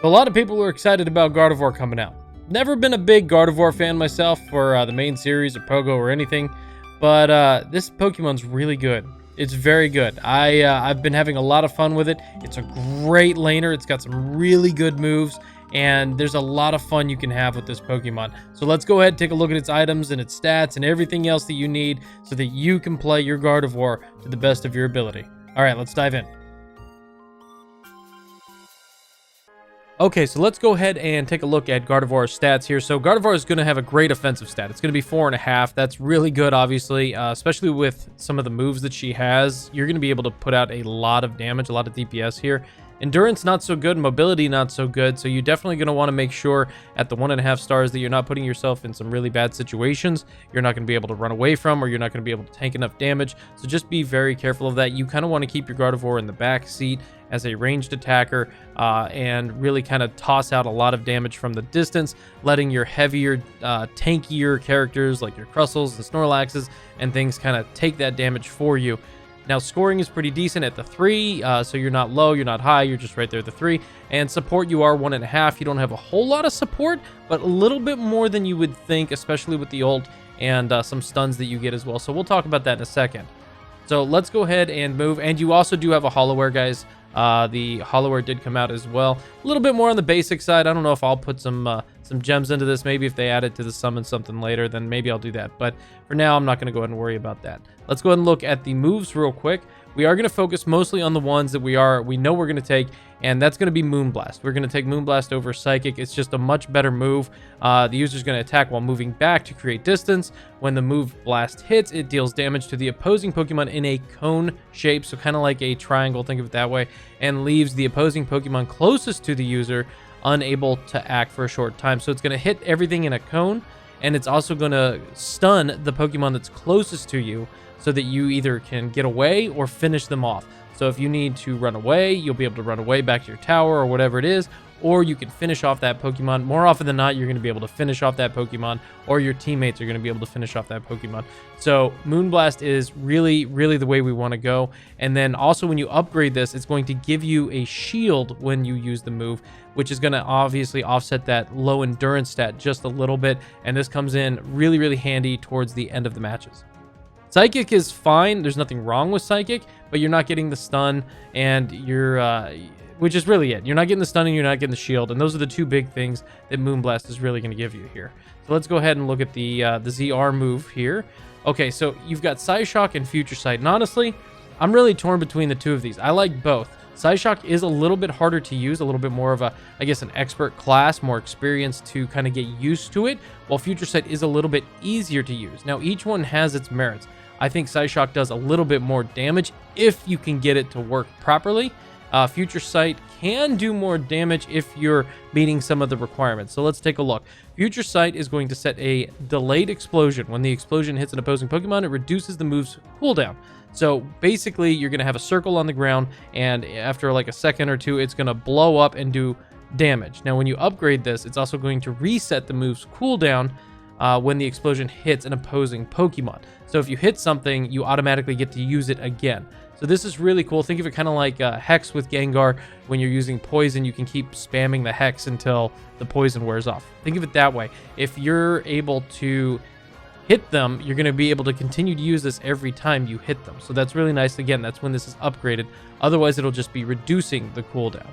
A lot of people are excited about Gardevoir coming out. Never been a big Gardevoir fan myself for the main series or Pogo or anything, but this Pokemon's really good. It's very good. I've been having a lot of fun with it. It's a great laner. It's got some really good moves, and there's a lot of fun you can have with this Pokemon. So let's go ahead and take a look at its items and its stats and everything else that you need so that you can play your Gardevoir to the best of your ability. All right, let's dive in. Okay, so let's go ahead and take a look at Gardevoir's stats here. So Gardevoir is going to have a great offensive stat. It's going to be 4.5. That's really good, obviously, especially with some of the moves that she has. You're going to be able to put out a lot of damage, a lot of DPS here. Endurance, not so good. Mobility, not so good. So you're definitely going to want to make sure at the 1.5 stars that you're not putting yourself in some really bad situations. You're not going to be able to run away from, or you're not going to be able to tank enough damage. So just be very careful of that. You kind of want to keep your Gardevoir in the back seat as a ranged attacker and really kind of toss out a lot of damage from the distance, letting your heavier, tankier characters like your Crustles and Snorlaxes and things kind of take that damage for you. Now, scoring is pretty decent at the 3, so you're not low, you're not high, you're just right there at the 3. And support, you are 1.5. You don't have a whole lot of support, but a little bit more than you would think, especially with the ult and some stuns that you get as well. So we'll talk about that in a second. So let's go ahead and move. And you also do have a Hollowware, guys. The Hollowware did come out as well. A little bit more on the basic side. I don't know if I'll put some gems into this. Maybe if they add it to the summon something later, then maybe I'll do that. But for now, I'm not going to go ahead and worry about that. Let's go ahead and look at the moves real quick. We are going to focus mostly on the ones that we know we're going to take, and that's going to be Moonblast. We're going to take Moonblast over Psychic. It's just a much better move. The user's going to attack while moving back to create distance. When the move blast hits, it deals damage to the opposing Pokemon in a cone shape, so kind of like a triangle, think of it that way, and leaves the opposing Pokemon closest to the user unable to act for a short time. So it's going to hit everything in a cone, and it's also going to stun the Pokemon that's closest to you so that you either can get away or finish them off. So if you need to run away, you'll be able to run away back to your tower or whatever it is, or you can finish off that Pokemon. More often than not, you're going to be able to finish off that Pokemon, or your teammates are going to be able to finish off that Pokemon. So Moonblast is really, really the way we want to go. And then also when you upgrade this, it's going to give you a shield when you use the move, which is going to obviously offset that low endurance stat just a little bit. And this comes in really, really handy towards the end of the matches. Psychic is fine. There's nothing wrong with Psychic, but you're not getting the stun, and which is really it. You're not getting the stun and you're not getting the shield, and those are the two big things that Moonblast is really going to give you here. So let's go ahead and look at the ZR move here. Okay, so you've got Psyshock and Future Sight, and honestly, I'm really torn between the two of these. I like both. Psyshock is a little bit harder to use, a little bit more of a, I guess, an expert class, more experience to kind of get used to it, while Future Sight is a little bit easier to use. Now, each one has its merits. I think Psyshock does a little bit more damage if you can get it to work properly. Future Sight can do more damage if you're meeting some of the requirements. So let's take a look. Future Sight is going to set a delayed explosion. When the explosion hits an opposing Pokemon, it reduces the move's cooldown. So basically, you're going to have a circle on the ground, and after like a second or two, it's going to blow up and do damage. Now, when you upgrade this, it's also going to reset the move's cooldown when the explosion hits an opposing Pokemon. So if you hit something, you automatically get to use it again. So this is really cool. Think of it kind of like Hex with Gengar. When you're using poison, you can keep spamming the Hex until the poison wears off. Think of it that way. If you're able to hit them, you're going to be able to continue to use this every time you hit them. So that's really nice. Again, that's when this is upgraded. Otherwise, it'll just be reducing the cooldown.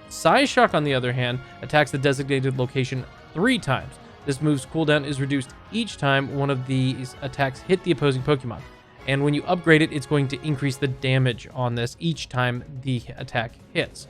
Psyshock, on the other hand, attacks the designated location 3 times. This move's cooldown is reduced each time one of these attacks hit the opposing Pokemon. And when you upgrade it, it's going to increase the damage on this each time the attack hits.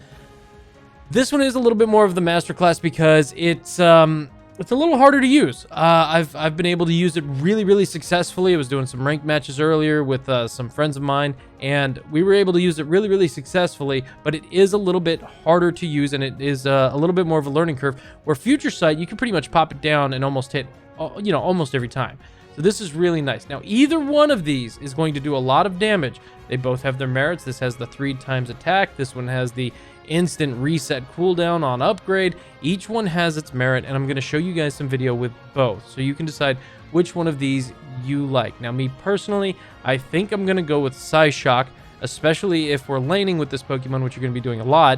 This one is a little bit more of the masterclass because it's a little harder to use. I've been able to use it really, really successfully. I was doing some ranked matches earlier with some friends of mine, and we were able to use it really, really successfully, but it is a little bit harder to use, and it is a little bit more of a learning curve, where Future Sight, you can pretty much pop it down and almost hit, almost every time. So this is really nice. Now, either one of these is going to do a lot of damage. They both have their merits. This has the 3 times attack. This one has the instant reset cooldown on upgrade. Each one has its merit, and I'm going to show you guys some video with both, so you can decide which one of these you like. Now, me personally, I think I'm going to go with Psyshock, especially if we're laning with this Pokemon, which you're going to be doing a lot.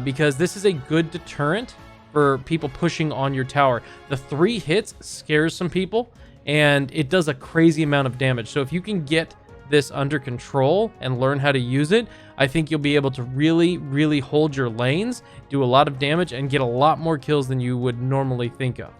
because this is a good deterrent for people pushing on your tower. The 3 hits scares some people, and it does a crazy amount of damage. So if you can get this under control and learn how to use it, I think you'll be able to really, really hold your lanes, do a lot of damage, and get a lot more kills than you would normally think of.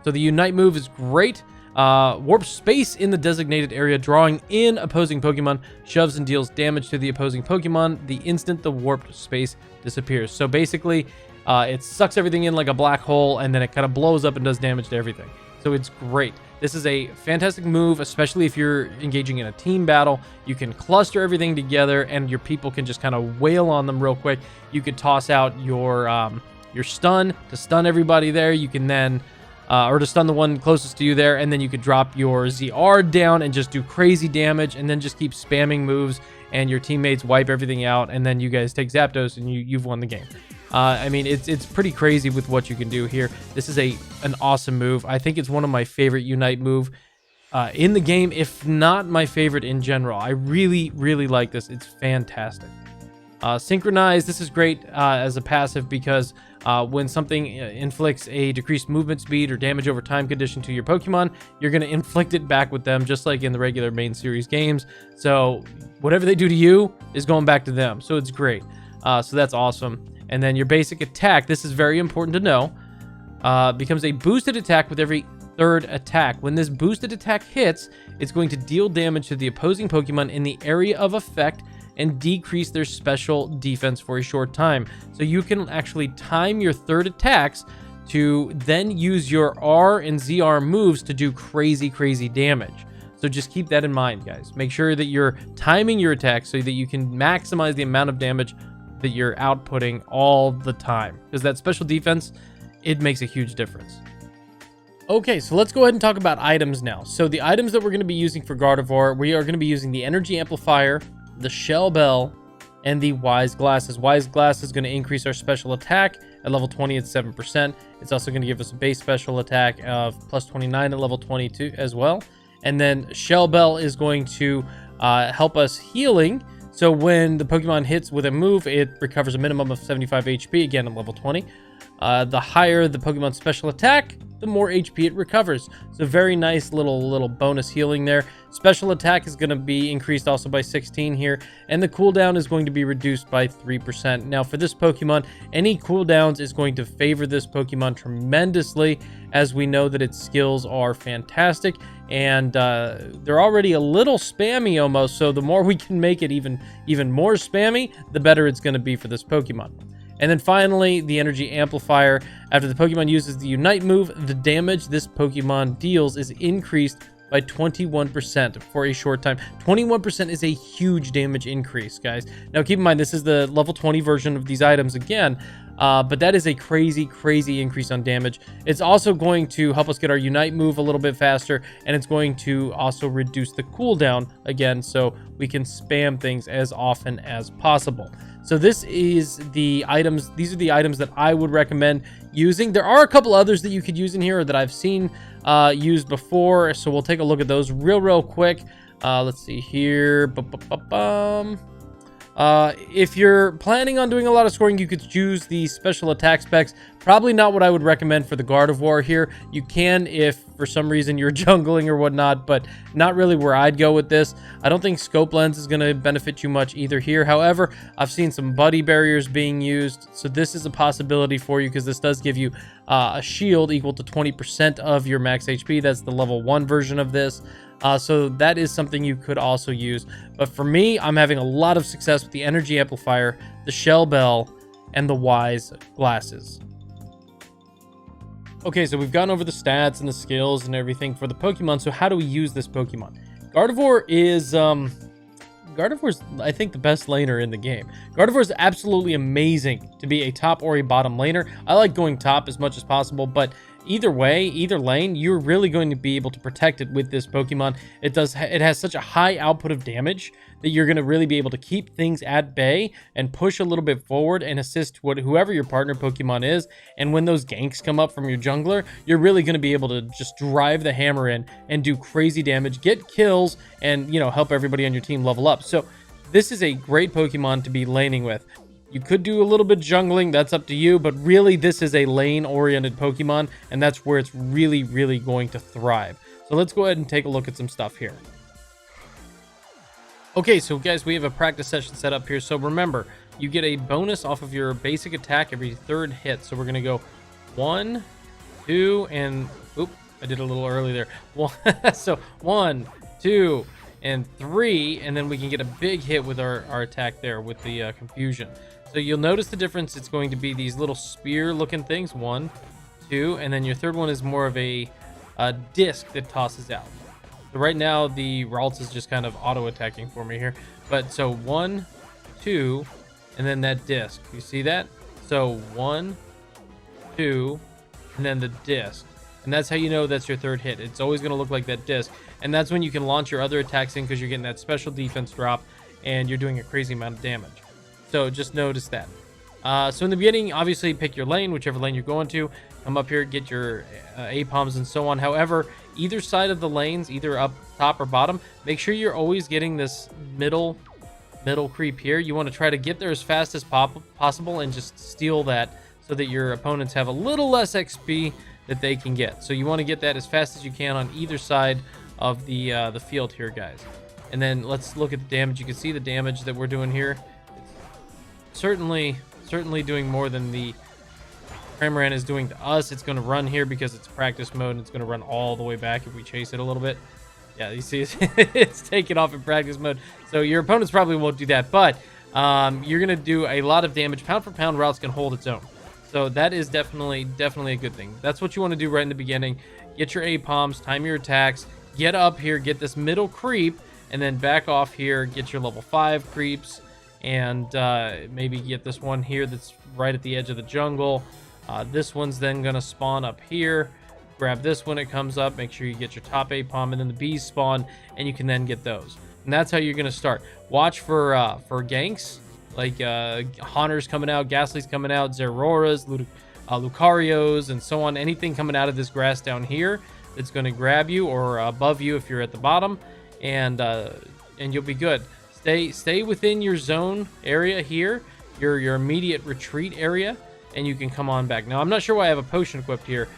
So the Unite move is great. Warp space in the designated area, drawing in opposing Pokemon, shoves and deals damage to the opposing Pokemon the instant the warped space disappears. So basically, it sucks everything in like a black hole, and then it kind of blows up and does damage to everything. So it's great. This is a fantastic move, especially if you're engaging in a team battle. You can cluster everything together, and your people can just kind of wail on them real quick. You could toss out your stun to stun everybody there. You can then, or to stun the one closest to you there, and then you could drop your ZR down and just do crazy damage, and then just keep spamming moves, and your teammates wipe everything out, and then you guys take Zapdos, and you've won the game. I mean, it's pretty crazy with what you can do here. This is an awesome move. I think it's one of my favorite Unite move in the game, if not my favorite in general. I really, really like this. It's fantastic. Synchronize, this is great as a passive because when something inflicts a decreased movement speed or damage over time condition to your Pokemon, you're going to inflict it back with them, just like in the regular main series games. So whatever they do to you is going back to them. So it's great. So that's awesome. And then your basic attack, this is very important to know, becomes a boosted attack with every 3rd attack. When this boosted attack hits, it's going to deal damage to the opposing Pokemon in the area of effect and decrease their special defense for a short time. So you can actually time your 3rd attacks to then use your R and ZR moves to do crazy, crazy damage. So just keep that in mind, guys. Make sure that you're timing your attacks so that you can maximize the amount of damage that you're outputting all the time, because that special defense, it makes a huge difference. Okay, so let's go ahead and talk about items now. So the items that we're going to be using for Gardevoir, we are going to be using the Energy Amplifier, the Shell Bell, and the Wise Glasses. Wise Glass is going to increase our special attack. At level 20, it's 7%. It's also going to give us a base special attack of plus 29 at level 22 as well. And then Shell Bell is going to help us healing. So when the Pokemon hits with a move, it recovers a minimum of 75 HP, again at level 20. The higher the Pokemon's special attack, the more HP it recovers. So very nice little bonus healing there. Special attack is going to be increased also by 16 here, and the cooldown is going to be reduced by 3%. Now for this Pokemon, any cooldowns is going to favor this Pokemon tremendously, as we know that its skills are fantastic, and they're already a little spammy almost, so the more we can make it even more spammy, the better it's going to be for this Pokemon. And then finally, the Energy Amplifier. After the Pokemon uses the Unite move, the damage this Pokemon deals is increased by 21% for a short time. 21% is a huge damage increase, guys. Now keep in mind, this is the level 20 version of these items again, but that is a crazy, crazy increase on damage. It's also going to help us get our Unite move a little bit faster, and it's going to also reduce the cooldown again, so we can spam things as often as possible. So this is the items. These are the items that I would recommend using. There are a couple others that you could use in here, or that I've seen used before. So we'll take a look at those real quick. Let's see here. If you're planning on doing a lot of scoring, you could use the special attack specs. Probably not what I would recommend for the Gardevoir here. You can if for some reason you're jungling or whatnot, but not really where I'd go with this. I don't think Scope Lens is going to benefit you much either here. However, I've seen some buddy barriers being used, so this is a possibility for you, because this does give you a shield equal to 20% of your max HP. That's the level 1 version of this. So that is something you could also use. But for me, I'm having a lot of success with the Energy Amplifier, the Shell Bell, and the Wise Glasses. Okay, so we've gone over the stats and the skills and everything for the Pokemon. So how do we use this Pokemon? Gardevoir is, Gardevoir's, I think, the best laner in the game. Gardevoir is absolutely amazing to be a top or a bottom laner. I like going top as much as possible, but either way, either lane, you're really going to be able to protect it with this Pokemon. It has such a high output of damage that you're going to really be able to keep things at bay and push a little bit forward and assist whoever your partner Pokemon is. And when those ganks come up from your jungler, you're really going to be able to just drive the hammer in and do crazy damage, get kills, and, you know, help everybody on your team level up. So this is a great Pokemon to be laning with. You could do a little bit jungling, that's up to you, but really this is a lane-oriented Pokemon, and that's where it's really, really going to thrive. So let's go ahead and take a look at some stuff here. Okay, so guys, we have a practice session set up here. So remember, you get a bonus off of your basic attack every third hit. So we're going to go 1, 2, and... Oop, I did a little early there. So 1, 2, and 3, and then we can get a big hit with our attack there with the confusion. So you'll notice the difference. It's going to be these little spear-looking things. 1, 2, and then your third one is more of a disc that tosses out. So right now, the Ralts is just kind of auto-attacking for me here. But so 1, 2, and then that disc. You see that? So 1, 2, and then the disc. And that's how you know that's your third hit. It's always going to look like that disc. And that's when you can launch your other attacks in because you're getting that special defense drop and you're doing a crazy amount of damage. So just notice that. So in the beginning, obviously pick your lane, whichever lane you're going to. Come up here, get your A-Palms and so on. However, either side of the lanes, either up top or bottom, make sure you're always getting this middle creep here. You want to try to get there as fast as possible and just steal that so that your opponents have a little less XP that they can get. So you want to get that as fast as you can on either side of the field here, guys. And then let's look at the damage. You can see the damage that we're doing here. It's certainly doing more than the Cramorant is doing to us. It's going to run here because it's practice mode, and it's going to run all the way back if we chase it a little bit. Yeah, you see it's taking off in practice mode. So your opponents probably won't do that, but you're going to do a lot of damage. Pound for pound, Routes can hold its own. So that is definitely a good thing. That's what you want to do right in the beginning. Get your A-Palms, time your attacks, get up here, get this middle creep, and then back off here, get your level 5 creeps, and maybe get this one here that's right at the edge of the jungle. This one's then going to spawn up here. Grab this when it comes up. Make sure you get your top A-Palm, and then the bees spawn, and you can then get those. And that's how you're going to start. Watch for ganks, like Haunters coming out, Ghastly's coming out, Zeroras, Lucarios, and so on. Anything coming out of this grass down here that's going to grab you, or above you if you're at the bottom, and you'll be good. Stay within your zone area here, your immediate retreat area, and you can come on back. Now, I'm not sure why I have a potion equipped here.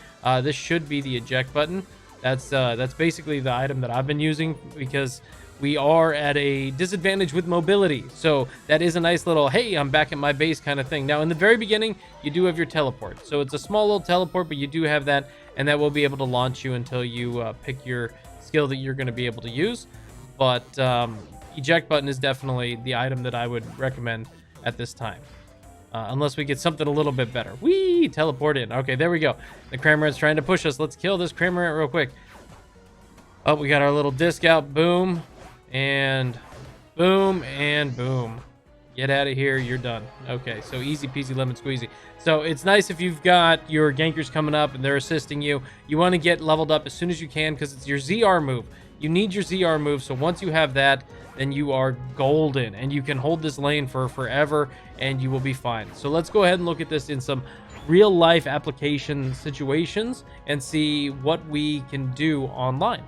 This should be the eject button. That's basically the item that I've been using because we are at a disadvantage with mobility. So that is a nice little, hey, I'm back at my base kind of thing. Now, in the very beginning, you do have your teleport. So it's a small little teleport, but you do have that, and that will be able to launch you until you pick your skill that you're going to be able to use. But eject button is definitely the item that I would recommend at this time. Unless we get something a little bit better. Whee! Teleport in. Okay, there we go. The Cramorant's trying to push us. Let's kill this Cramorant real quick. Oh, we got our little disc out. Boom. And boom. And boom. Get out of here. You're done. Okay, so easy peasy lemon squeezy. So it's nice if you've got your gankers coming up and they're assisting you. You want to get leveled up as soon as you can because it's your ZR move. You need your ZR move, so once you have that, then you are golden, and you can hold this lane for forever, and you will be fine. So let's go ahead and look at this in some real-life application situations and see what we can do online.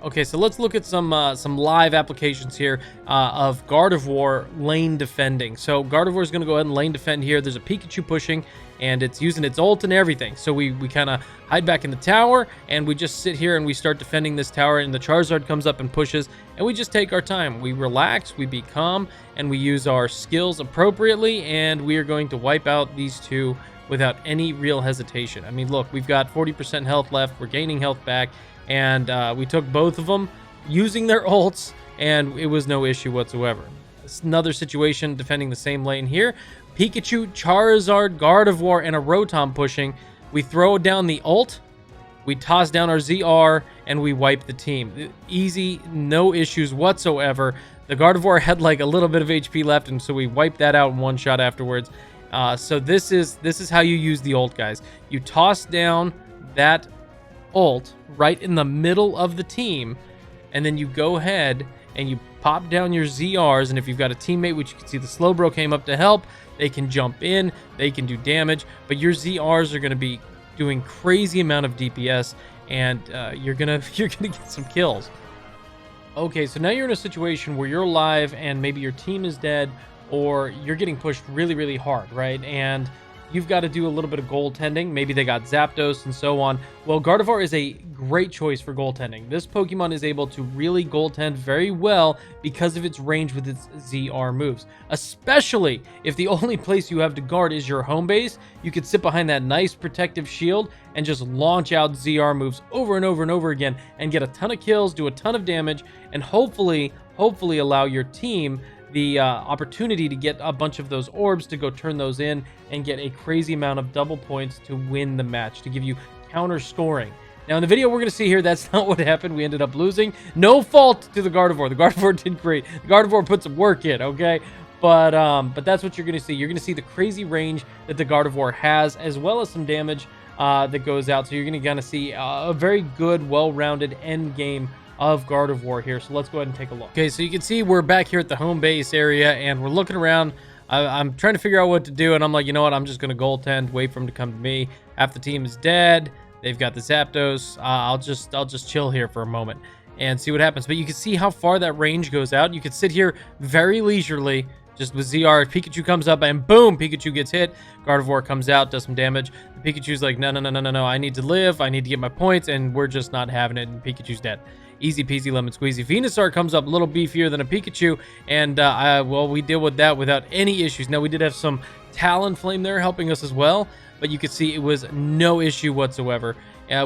Okay, so let's look at some live applications here of Gardevoir lane defending. So Gardevoir is going to go ahead and lane defend here. There's a Pikachu pushing, and it's using its ult and everything. So we kind of hide back in the tower, and we just sit here and we start defending this tower, and the Charizard comes up and pushes, and we just take our time. We relax, we be calm, and we use our skills appropriately, and we are going to wipe out these two without any real hesitation. I mean, look, we've got 40% health left. We're gaining health back. And we took both of them using their ults, and it was no issue whatsoever. It's another situation defending the same lane here. Pikachu, Charizard, Gardevoir, and a Rotom pushing. We throw down the ult, we toss down our ZR, and we wipe the team. Easy, no issues whatsoever. The Gardevoir had like a little bit of HP left, and so we wiped that out in one shot afterwards. So this is how you use the ult, guys. You toss down that ult right in the middle of the team, and then you go ahead and you pop down your ZRs, and if you've got a teammate, which you can see the Slowbro came up to help, they can jump in, they can do damage, but your ZRs are going to be doing crazy amount of DPS, and you're gonna get some kills. Okay, so now you're in a situation where you're alive and maybe your team is dead or you're getting pushed really, really hard, right? And you've got to do a little bit of goaltending. Maybe they got Zapdos and so on. Well, Gardevoir is a great choice for goaltending. This Pokemon is able to really goaltend very well because of its range with its ZR moves. Especially if the only place you have to guard is your home base, you could sit behind that nice protective shield and just launch out ZR moves over and over and over again and get a ton of kills, do a ton of damage, and hopefully allow your team the opportunity to get a bunch of those orbs to go turn those in and get a crazy amount of double points to win the match, to give you counter scoring. Now in the video we're going to see here, that's not what happened. We ended up losing. No fault to the Gardevoir. The Gardevoir did great. The Gardevoir put some work in, okay? But that's what you're going to see. You're going to see the crazy range that the Gardevoir has, as well as some damage that goes out. So you're going to kind of see a very good, well-rounded end game of Gardevoir here. So let's go ahead and take a look. Okay, so you can see we're back here at the home base area and we're looking around. I'm trying to figure out what to do, and I'm like, you know what? I'm just going to goaltend, wait for him to come to me. Half the team is dead. They've got the Zapdos. I'll just chill here for a moment and see what happens. But you can see how far that range goes out. You can sit here very leisurely, just with ZR. Pikachu comes up and boom, Pikachu gets hit. Gardevoir comes out, does some damage. The Pikachu's like, no, I need to live. I need to get my points, and we're just not having it, and Pikachu's dead. Easy peasy lemon squeezy. Venusaur comes up a little beefier than a Pikachu, and well, we deal with that without any issues. Now, we did have some Talonflame there helping us as well, but you could see it was no issue whatsoever.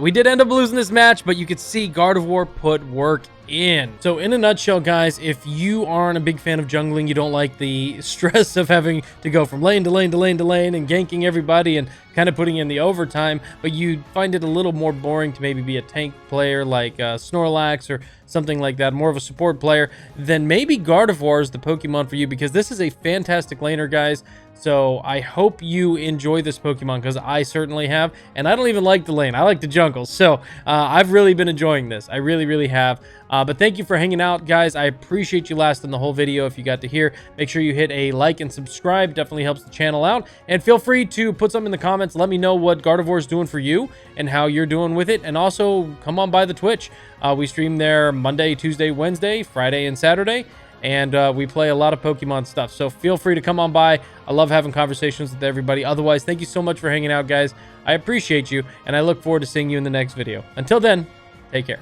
We did end up losing this match, but you could see Gardevoir put work in. So in a nutshell, guys, if you aren't a big fan of jungling, you don't like the stress of having to go from lane to lane to lane to lane and ganking everybody and kind of putting in the overtime, but you find it a little more boring to maybe be a tank player like Snorlax or something like that, more of a support player, then maybe Gardevoir is the Pokemon for you, because this is a fantastic laner, guys. So I hope you enjoy this Pokemon, because I certainly have, and I don't even like the lane. I like the jungle. So I've really been enjoying this. I really have. But thank you for hanging out, guys. I appreciate you lasting the whole video. If you got to here, make sure you hit a like and subscribe. Definitely helps the channel out. And feel free to put something in the comments. Let me know what Gardevoir is doing for you and how you're doing with it. And also, come on by the Twitch. We stream there Monday, Tuesday, Wednesday, Friday, and Saturday. And we play a lot of Pokemon stuff. So feel free to come on by. I love having conversations with everybody. Otherwise, thank you so much for hanging out, guys. I appreciate you, and I look forward to seeing you in the next video. Until then, take care.